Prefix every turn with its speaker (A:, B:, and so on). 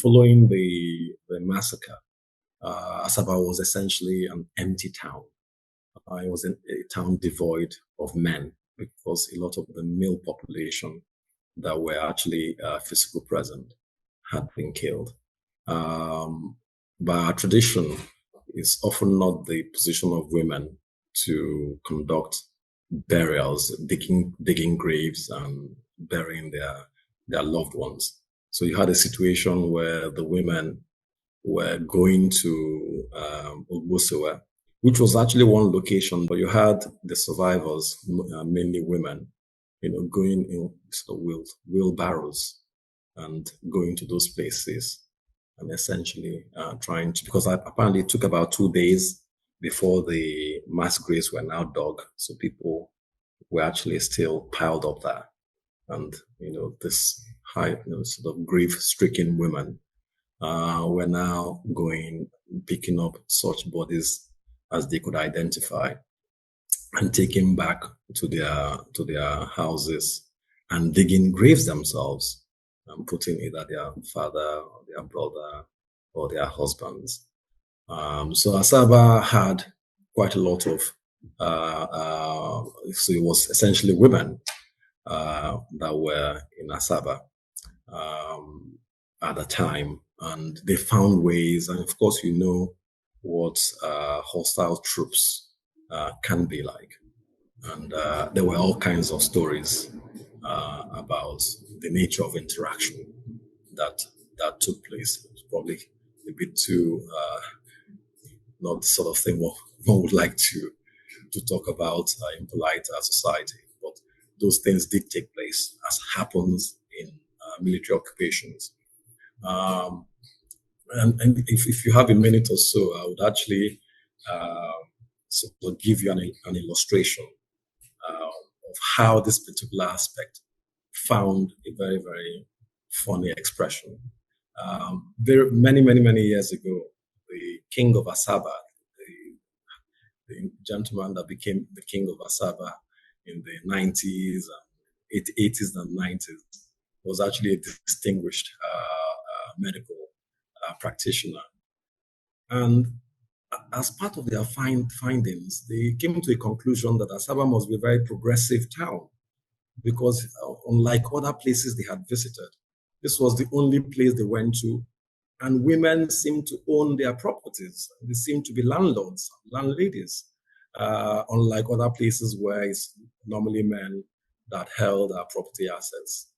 A: Following the massacre, Asaba was essentially an empty town. It was a town devoid of men because a lot of the male population that were actually physically present had been killed. By our tradition, it's often not the position of women to conduct burials, digging graves and burying their loved ones. So you had a situation where the women were going to Ogbosewe, which was actually one location, but you had the survivors, mainly women, going in sort of wheelbarrows and going to those places and essentially trying to, because apparently it took about 2 days before the mass graves were now dug. So people were actually still piled up there. And, this high, sort of grief-stricken women were now picking up such bodies as they could identify and taking back to their houses and digging graves themselves and putting either their father or their brother or their husbands. So Asaba had quite a lot of, so it was essentially women that were in Asaba at the time, and they found ways, and of course, what hostile troops can be like. And there were all kinds of stories about the nature of interaction that took place. It was probably a bit too not the sort of thing one would like to talk about in polite society, but those things did take place, as happens in military occupations. And if you have a minute or so, I would actually sort of give you an illustration of how this particular aspect found a very, very funny expression. Many years ago, the king of Asaba, the gentleman that became the king of Asaba in the 90s, 80s and 90s, was actually a distinguished medical practitioner. And as part of their findings, they came to a conclusion that Asaba must be a very progressive town because unlike other places they had visited, this was the only place they went to, and women seemed to own their properties. They seemed to be landlords, landladies, unlike other places where it's normally men that held our property assets.